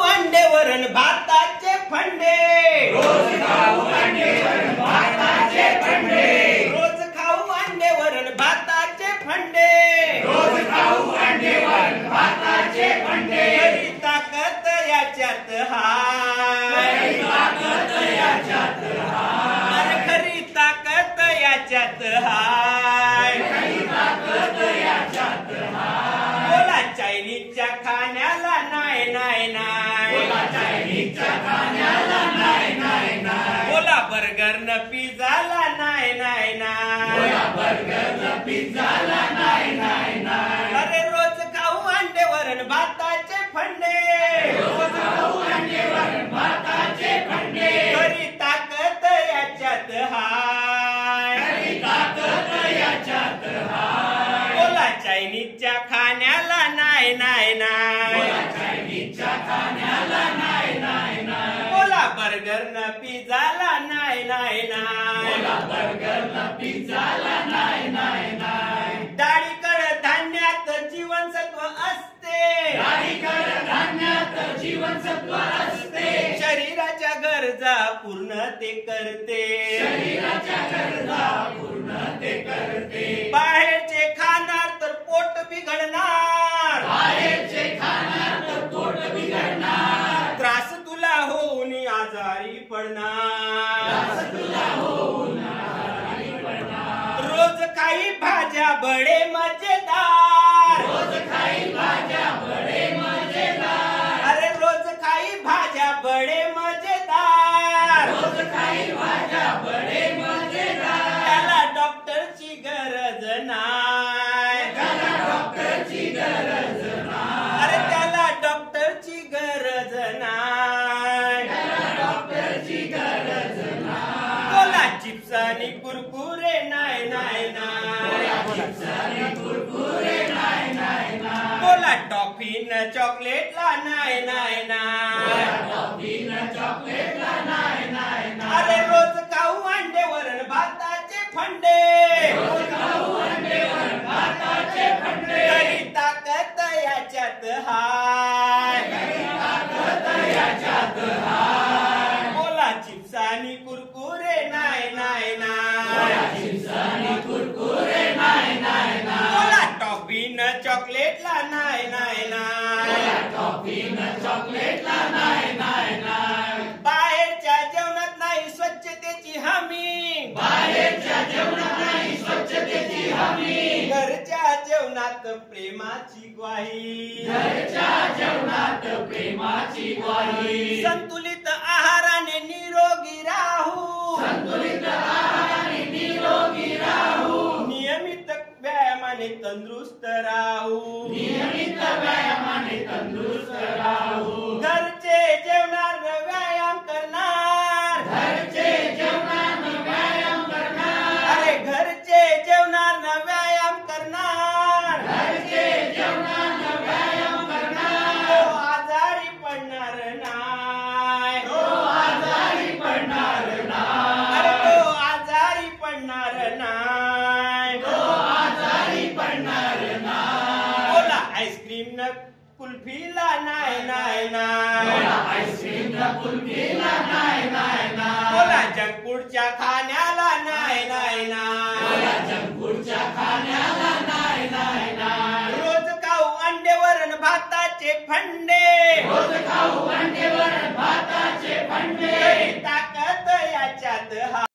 अंडे वरण भाताचे फंडे, रोज खाऊ अंडे वरण भाताचे फंडे, रोज खाऊ अंडे वरण भाताचे फंडे, रोज खाऊ अंडे वरण भाताचे फंडे, खरी ताकद याच्यात हाय, खरी ताकद याच्यात हाय, अरे खरी ताकद याच्यात हाय, खरी ताकद याच्यात हाय. बोला चायनीजच्या खाण्याला नाही नाही नाही, बोला चायनीजच्या खाण्याला नाही नाही नाही, बोला बर्गर न पिझ्झाला नाही नाही नाही, बोला बर्गर न पिझ्झाला नाही नाही नाही, अरे रोज खाऊ अंडे वरण भाताचे फंडे, रोज खाऊ अंडे वरण भाताचे फंडे, खरी ताकद याच्यात हाय, खरी ताकद याच्यात हाय. बोला चायनीजच्या खाण्याला नाही नाही नाही, बोला चायनीजच्या खाण्याला नाही नाही नाही, बोला बर्गर न पिझ्झाला नाही नाही नाही, बोला बर्गर न पिझ्झाला नाही नाही नाही, डाळी धान्यात जीवनसत्व असते, डाळीकर धान्यात जीवनसत्व असते, शरीराच्या गरजा पूर्ण ते करते, शरीराच्या गरजा पूर्ण ते करते, बाहेरचे खाणार तर पोट बिघडणार, बाहेरचे खाणार तर पोट बिघडणार, त्रास तुला होऊन आजारी पडणार, त्रास तुला होऊन आजारी पडणार, रोज काही भाज्या बडे मजेदार, रोज खाई भाज्या बडे मजेदार, अरे रोज काही भाज्या बडे मजेदार, रोज खाई भाज्या बडे मजेदार, त्याला डॉक्टरची गरज नाही, त्याला डॉक्टरची गरज नाही, अरे त्याला डॉक्टरची गरज नाही, त्याला डॉक्टरची गरज नाही, बोला चिप्स आणि कुरकुरे नाही नाही बोला नाही, चिप्स आणि कुरकुरे नाही नाही नाही, बोला टॉफी न चॉकलेटला नाही नाही नाही, बोला टॉफी न चॉकलेटला नाही नाही नाही, अरे रोज खाऊ अंडे वरण भाताचे फंडे, रोज खाऊ अंडे वरण भाताचे फंडे, खरी ताकद याच्यात हाय, खरी ताकद याच्यात हाय. बोला चिप्स आणि कुरकुरे नाही नाही बोला नाही, चिप्स आणि कुरकुरे नाही नाही नाही, बोला टॉफी न चॉकलेटला नाही नाही बोला नाही, टॉफी न चॉकलेटला नाही नाही नाही, बाहेरच्या जेवणात नाही स्वच्छतेची हमी, बाहेरच्या जेवणात नाही स्वच्छतेची हमी, घरच्या जेवणात प्रेमाची ग्वाही, घरच्या जेवणात प्रेमाची ग्वाही, संतुलित आहाराने निरोगी राहू, संतुलित आहाराने निरोगी राहू, नियमित व्यायामाने तंदुरुस्त राहू, नियमित व्यायामाने तंदुरुस्त राहू, घरचे जेवणार व्यायाम करणार, घरचे जेवणानं व्यायाम करणार, अरे घरचे जेवणार व्यायाम करणार, घरचे जेवणानं व्यायाम करणार, तो आजारी पडणार नाही, तो आजारी पडणार अरे नाही, तो आजारी पडणार नाही, तो आजारी पडणार नाही, बोला आईस्क्रीम न कुल्फीला नाही नाही बोला नाही, आईस्क्रीम न कुल्फीला नाही नाही नाही, बोला जंक फूडच्या खाण्याला नाही नाही बोला नाही, जंक फूडच्या खाण्याला नाही नाही नाही, रोज खाऊ अंडे वरण भाताचे फंडे, रोज खाऊ